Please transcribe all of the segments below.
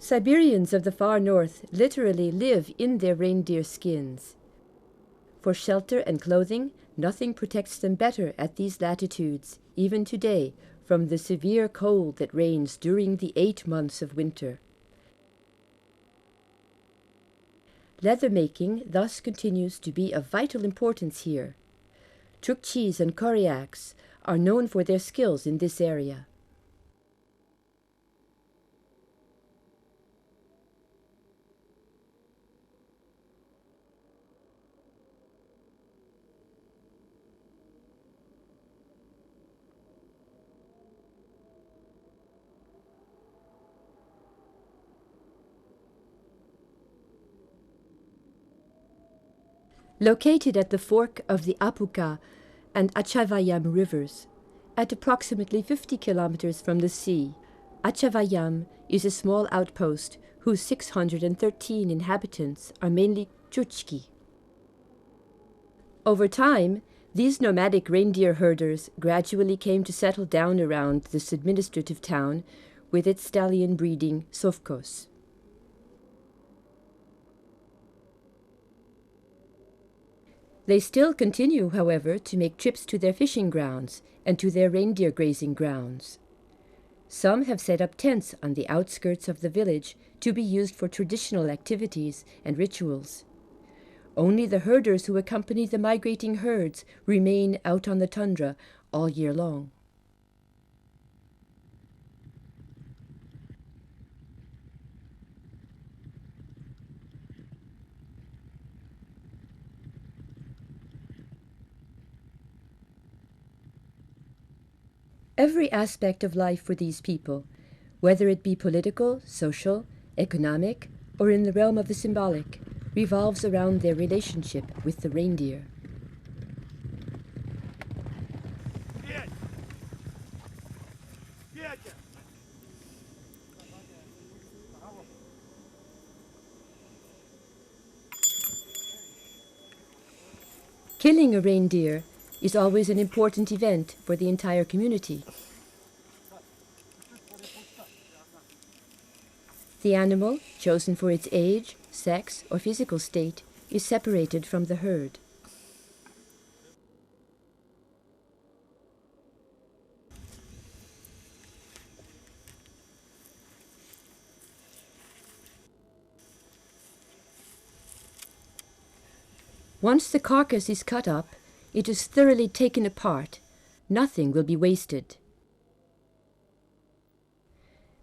Siberians of the far north literally live in their reindeer skins. For shelter and clothing, nothing protects them better at these latitudes, even today, from the severe cold that reigns during the 8 months of winter. Leather making thus continues to be of vital importance here. Chukchis and Koryaks are known for their skills in this area. Located at the fork of the Apuka and Achavayam rivers, at approximately 50 kilometers from the sea, Achavayam is a small outpost whose 613 inhabitants are mainly Chukchi. Over time, these nomadic reindeer herders gradually came to settle down around this administrative town with its stallion breeding sovkhos. They still continue, however, to make trips to their fishing grounds and to their reindeer grazing grounds. Some have set up tents on the outskirts of the village to be used for traditional activities and rituals. Only the herders who accompany the migrating herds remain out on the tundra all year long. Every aspect of life for these people, whether it be political, social, economic, or in the realm of the symbolic, revolves around their relationship with the reindeer. Killing a reindeer is always an important event for the entire community. The animal, chosen for its age, sex, or physical state, is separated from the herd. Once the carcass is cut up, it is thoroughly taken apart. Nothing will be wasted.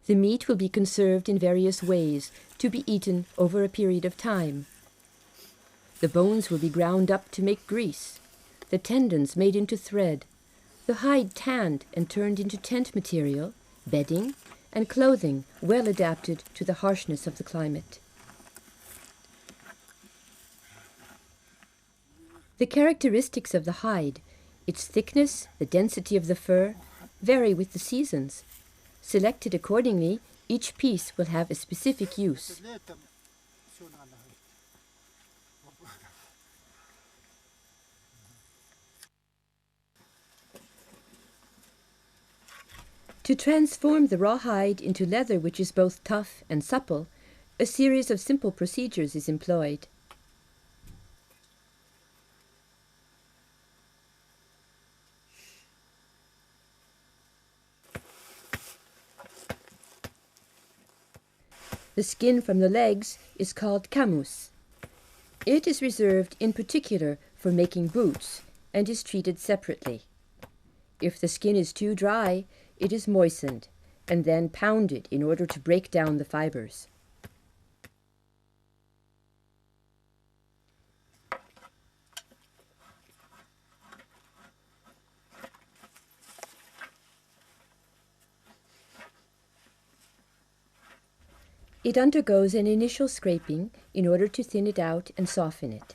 The meat will be conserved in various ways to be eaten over a period of time. The bones will be ground up to make grease, the tendons made into thread, the hide tanned and turned into tent material, bedding, and clothing well adapted to the harshness of the climate. The characteristics of the hide, its thickness, the density of the fur, vary with the seasons. Selected accordingly, each piece will have a specific use. To transform the raw hide into leather which is both tough and supple, a series of simple procedures is employed. The skin from the legs is called camus. It is reserved in particular for making boots and is treated separately. If the skin is too dry, it is moistened and then pounded in order to break down the fibers. It undergoes an initial scraping in order to thin it out and soften it.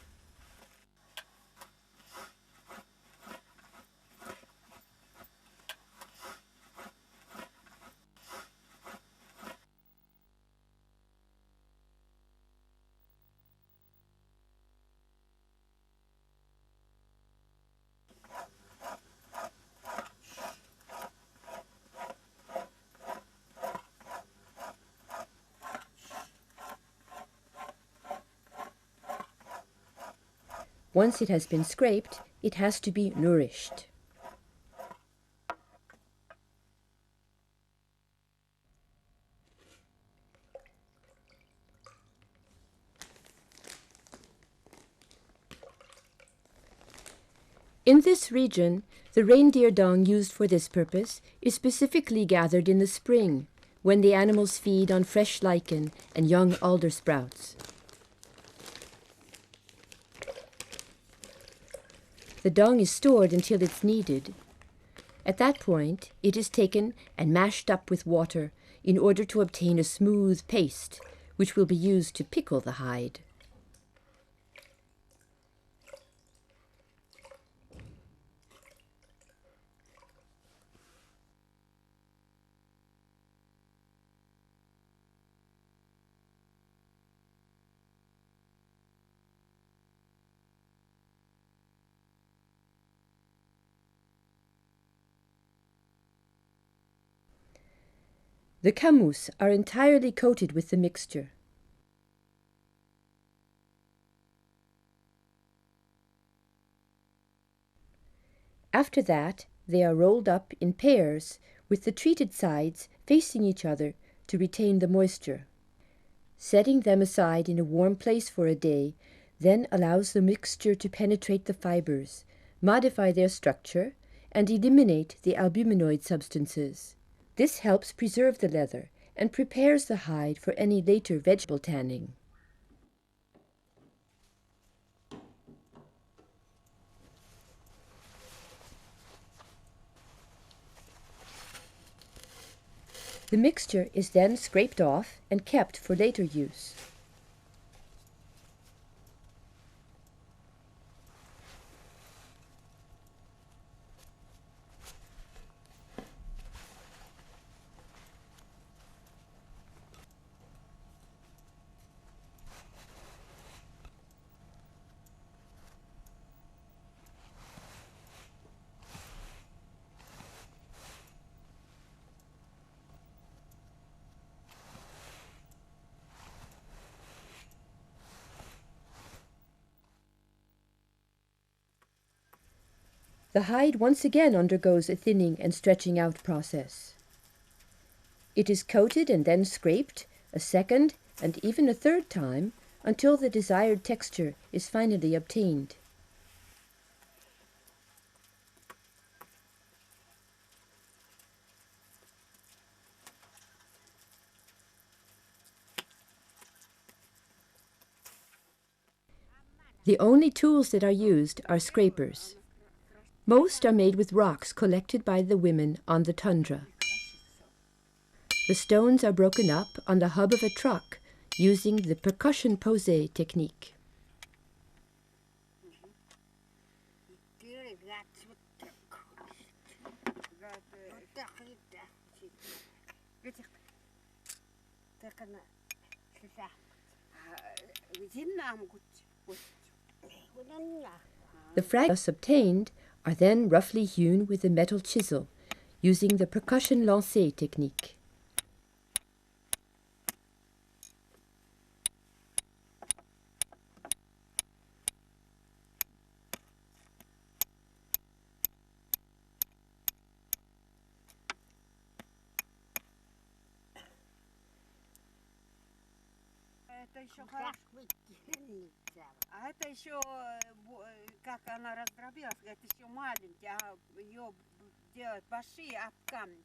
Once it has been scraped, it has to be nourished. In this region, the reindeer dung used for this purpose is specifically gathered in the spring, when the animals feed on fresh lichen and young alder sprouts. The dung is stored until it's needed. At that point, it is taken and mashed up with water in order to obtain a smooth paste, which will be used to pickle the hide. The camus are entirely coated with the mixture. After that, they are rolled up in pairs with the treated sides facing each other to retain the moisture. Setting them aside in a warm place for a day then allows the mixture to penetrate the fibers, modify their structure, and eliminate the albuminoid substances. This helps preserve the leather and prepares the hide for any later vegetable tanning. The mixture is then scraped off and kept for later use. The hide once again undergoes a thinning and stretching out process. It is coated and then scraped a second and even a third time until the desired texture is finally obtained. The only tools that are used are scrapers. Most are made with rocks collected by the women on the tundra. The stones are broken up on the hub of a truck using the percussion posé technique. The fragments obtained are then roughly hewn with a metal chisel, using the percussion lancé technique. А это еще, как она раздробилась, это еще маленькие, а ее делать большие об камень.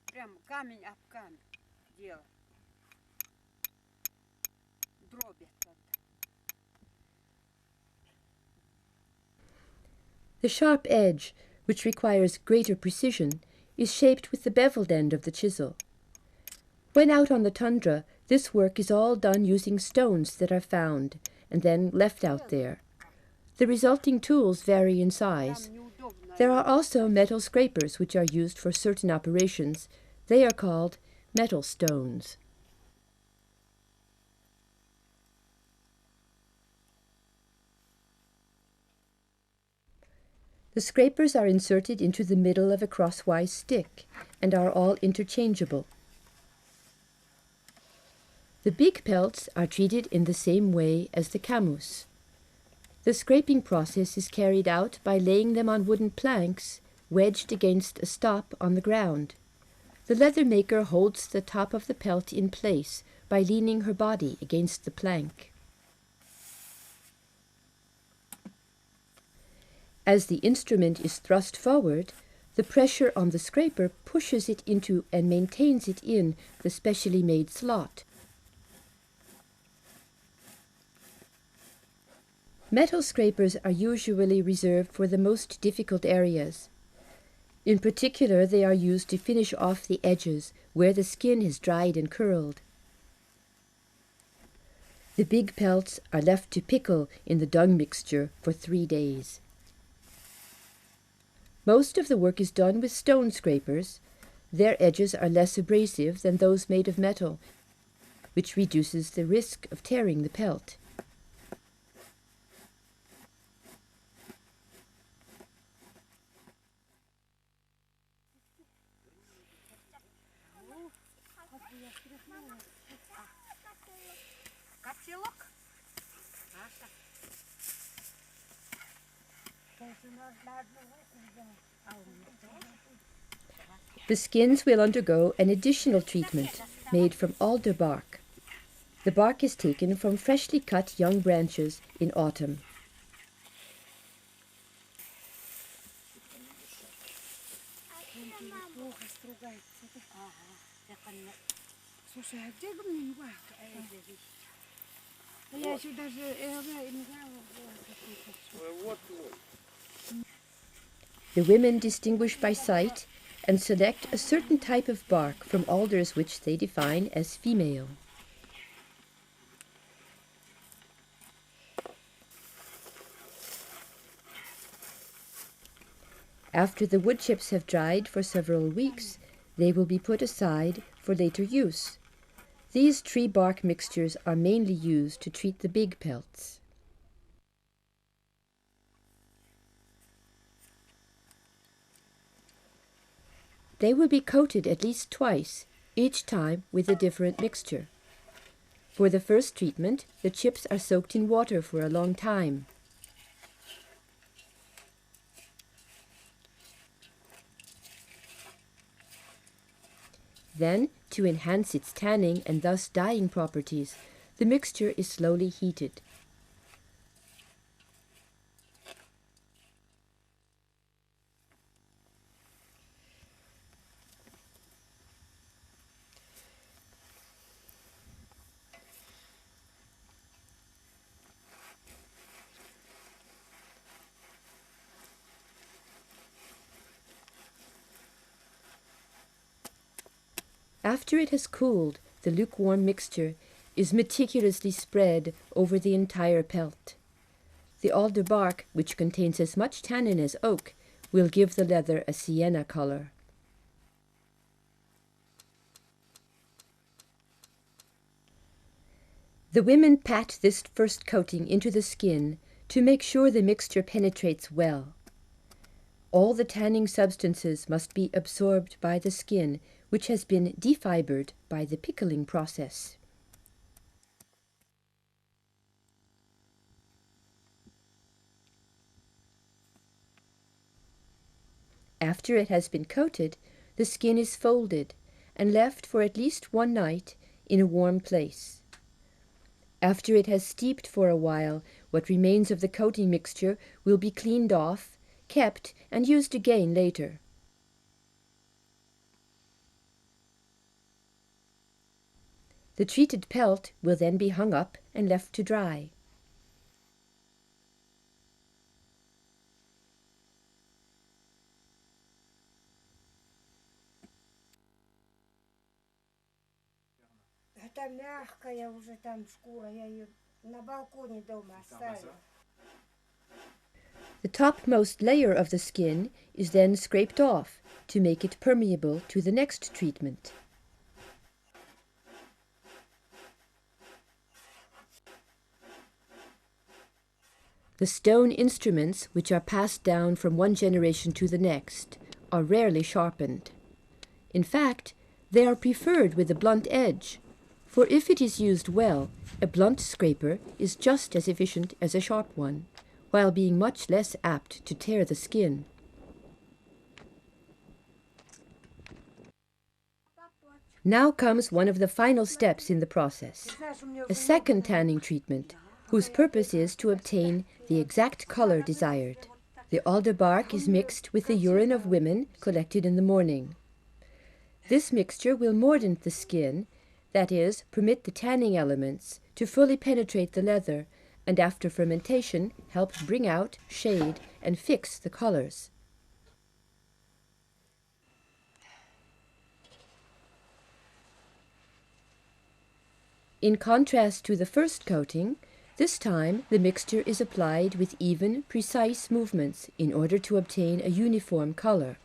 Прям камень об камень делать. Дробят это. The sharp edge, which requires greater precision, is shaped with the beveled end of the chisel. When out on the tundra, this work is all done using stones that are found and then left out there. The resulting tools vary in size. There are also metal scrapers which are used for certain operations. They are called metal stones. The scrapers are inserted into the middle of a crosswise stick and are all interchangeable. The big pelts are treated in the same way as the camus. The scraping process is carried out by laying them on wooden planks wedged against a stop on the ground. The leather maker holds the top of the pelt in place by leaning her body against the plank. As the instrument is thrust forward, the pressure on the scraper pushes it into and maintains it in the specially made slot. Metal scrapers are usually reserved for the most difficult areas. In particular, they are used to finish off the edges where the skin has dried and curled. The big pelts are left to pickle in the dung mixture for 3 days. Most of the work is done with stone scrapers. Their edges are less abrasive than those made of metal, which reduces the risk of tearing the pelt. The skins will undergo an additional treatment made from alder bark. The bark is taken from freshly cut young branches in autumn. The women distinguish by sight and select a certain type of bark from alders which they define as female. After the wood chips have dried for several weeks, they will be put aside for later use. These tree bark mixtures are mainly used to treat the big pelts. They will be coated at least twice, each time with a different mixture. For the first treatment, the chips are soaked in water for a long time. Then, to enhance its tanning and thus dyeing properties, the mixture is slowly heated. After it has cooled, the lukewarm mixture is meticulously spread over the entire pelt. The alder bark, which contains as much tannin as oak, will give the leather a sienna color. The women pat this first coating into the skin to make sure the mixture penetrates well. All the tanning substances must be absorbed by the skin, which has been defibered by the pickling process. After it has been coated, the skin is folded and left for at least 1 night in a warm place. After it has steeped for a while, what remains of the coating mixture will be cleaned off, kept, and used again later. The treated pelt will then be hung up and left to dry. Это мягкая уже там шкура, я ее на балконе дома оставила. The topmost layer of the skin is then scraped off to make it permeable to the next treatment. The stone instruments, which are passed down from one generation to the next, are rarely sharpened. In fact, they are preferred with a blunt edge, for if it is used well, a blunt scraper is just as efficient as a sharp one, while being much less apt to tear the skin. Now comes one of the final steps in the process, a second tanning treatment, whose purpose is to obtain the exact color desired. The alder bark is mixed with the urine of women collected in the morning. This mixture will mordant the skin, that is, permit the tanning elements to fully penetrate the leather, and after fermentation help bring out, shade, and fix the colors. In contrast to the first coating, this time the mixture is applied with even, precise movements in order to obtain a uniform color.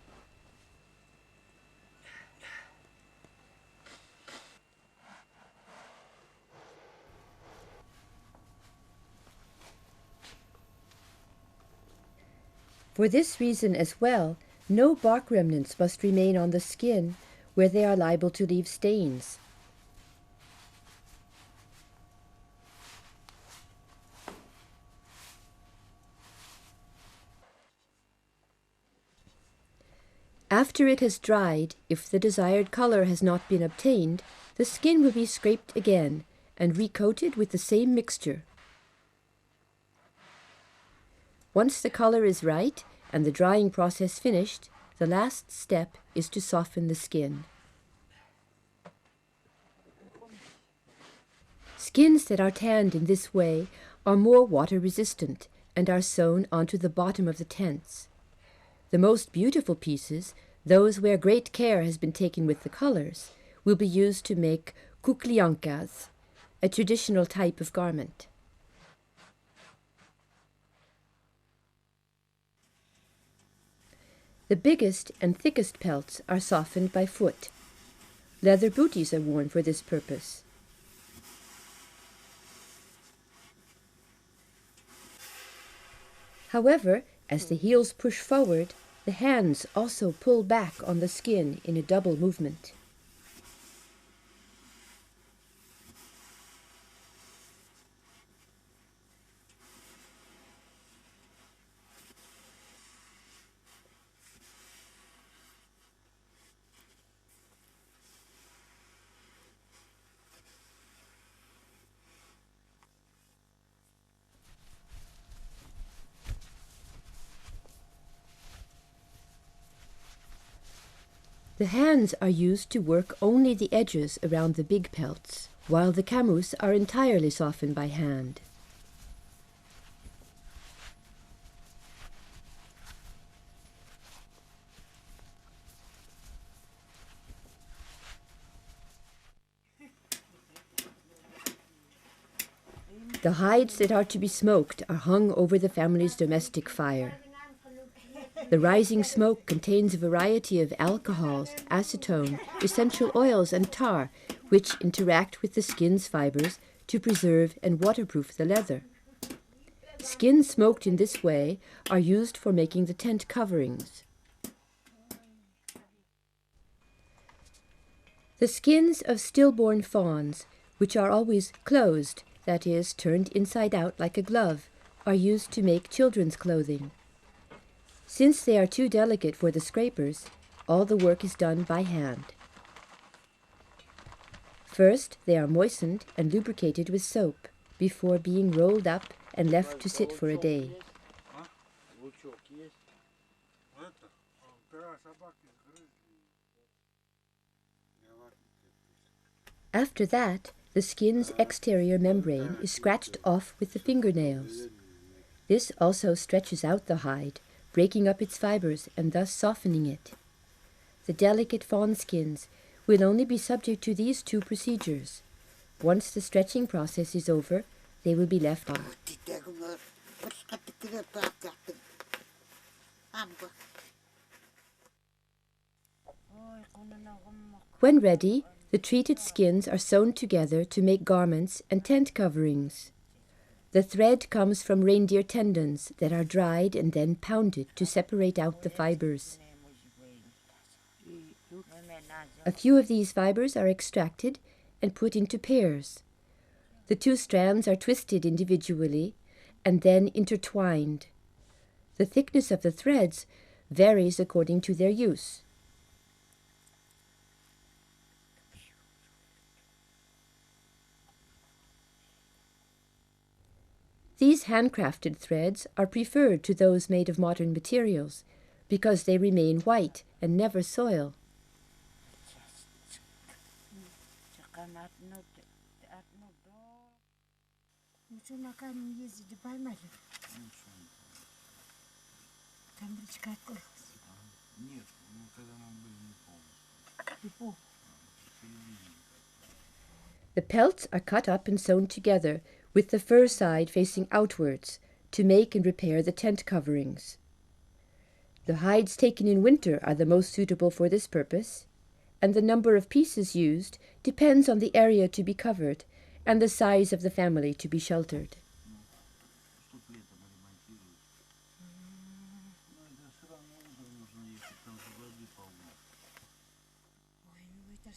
For this reason as well, no bark remnants must remain on the skin where they are liable to leave stains. After it has dried, if the desired color has not been obtained, the skin will be scraped again and recoated with the same mixture. Once the color is right and the drying process finished, the last step is to soften the skin. Skins that are tanned in this way are more water resistant and are sewn onto the bottom of the tents. The most beautiful pieces, those where great care has been taken with the colors, will be used to make kukliankas, a traditional type of garment. The biggest and thickest pelts are softened by foot. Leather booties are worn for this purpose. However, as the heels push forward, the hands also pull back on the skin in a double movement. The hands are used to work only the edges around the big pelts, while the camus are entirely softened by hand. The hides that are to be smoked are hung over the family's domestic fire. The rising smoke contains a variety of alcohols, acetone, essential oils, and tar, which interact with the skin's fibers to preserve and waterproof the leather. Skins smoked in this way are used for making the tent coverings. The skins of stillborn fawns, which are always closed, that is, turned inside out like a glove, are used to make children's clothing. Since they are too delicate for the scrapers, all the work is done by hand. First, they are moistened and lubricated with soap before being rolled up and left to sit for a day. After that, the skin's exterior membrane is scratched off with the fingernails. This also stretches out the hide, breaking up its fibers and thus softening it. The delicate fawn skins will only be subject to these two procedures. Once the stretching process is over, they will be left on. When ready, the treated skins are sewn together to make garments and tent coverings. The thread comes from reindeer tendons that are dried and then pounded to separate out the fibers. A few of these fibers are extracted and put into pairs. The two strands are twisted individually, and then intertwined. The thickness of the threads varies according to their use. These handcrafted threads are preferred to those made of modern materials because they remain white and never soil. The pelts are cut up and sewn together with the fur side facing outwards to make and repair the tent coverings. The hides taken in winter are the most suitable for this purpose, and the number of pieces used depends on the area to be covered and the size of the family to be sheltered.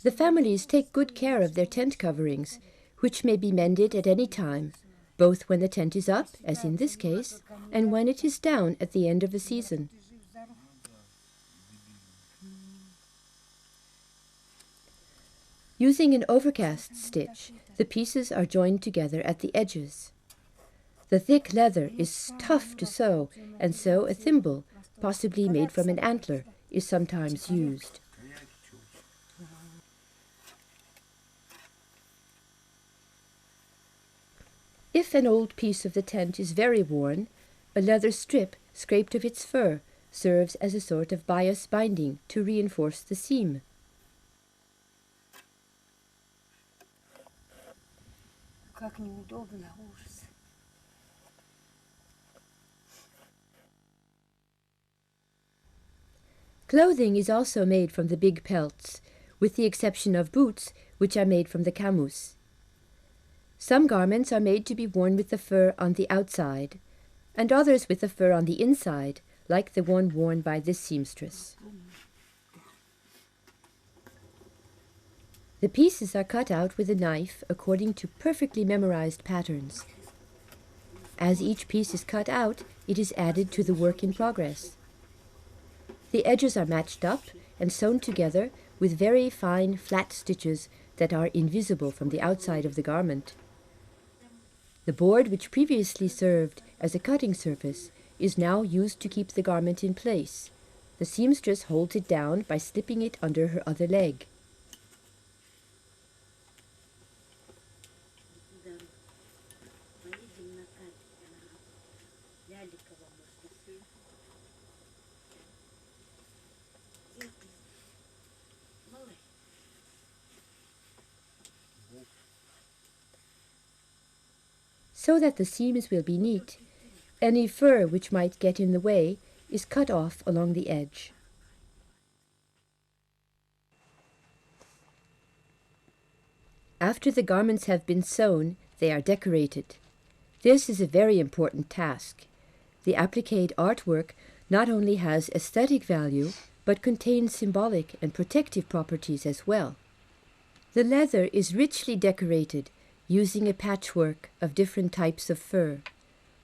The families take good care of their tent coverings, which may be mended at any time, both when the tent is up, as in this case, and when it is down at the end of the season. Using an overcast stitch, the pieces are joined together at the edges. The thick leather is tough to sew, and so a thimble, possibly made from an antler, is sometimes used. If an old piece of the tent is very worn, a leather strip scraped of its fur serves as a sort of bias binding to reinforce the seam. Clothing is also made from the big pelts, with the exception of boots, which are made from the camus. Some garments are made to be worn with the fur on the outside, and others with the fur on the inside, like the one worn by this seamstress. The pieces are cut out with a knife according to perfectly memorized patterns. As each piece is cut out, it is added to the work in progress. The edges are matched up and sewn together with very fine flat stitches that are invisible from the outside of the garment. The board which previously served as a cutting surface is now used to keep the garment in place. The seamstress holds it down by slipping it under her other leg. So that the seams will be neat, any fur which might get in the way is cut off along the edge. After the garments have been sewn, they are decorated. This is a very important task. The appliqued artwork not only has aesthetic value, but contains symbolic and protective properties as well. The leather is richly decorated using a patchwork of different types of fur,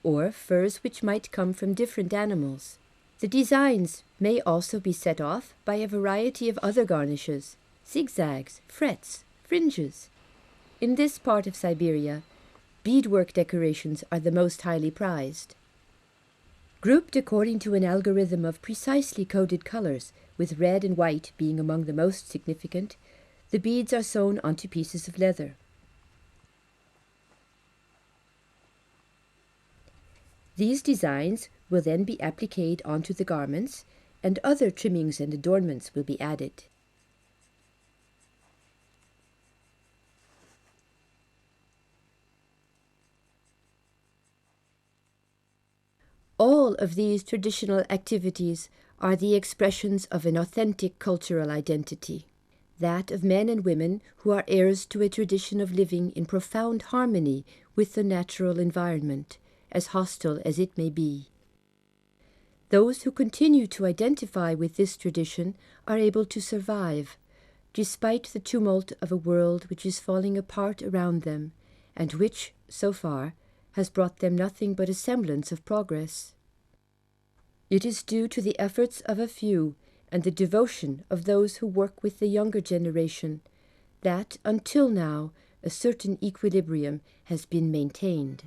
or furs which might come from different animals. The designs may also be set off by a variety of other garnishes, zigzags, frets, fringes. In this part of Siberia, beadwork decorations are the most highly prized. Grouped according to an algorithm of precisely coded colors, with red and white being among the most significant, the beads are sewn onto pieces of leather. These designs will then be appliqued onto the garments, and other trimmings and adornments will be added. All of these traditional activities are the expressions of an authentic cultural identity, that of men and women who are heirs to a tradition of living in profound harmony with the natural environment, as hostile as it may be. Those who continue to identify with this tradition are able to survive, despite the tumult of a world which is falling apart around them, and which, so far, has brought them nothing but a semblance of progress. It is due to the efforts of a few and the devotion of those who work with the younger generation that, until now, a certain equilibrium has been maintained.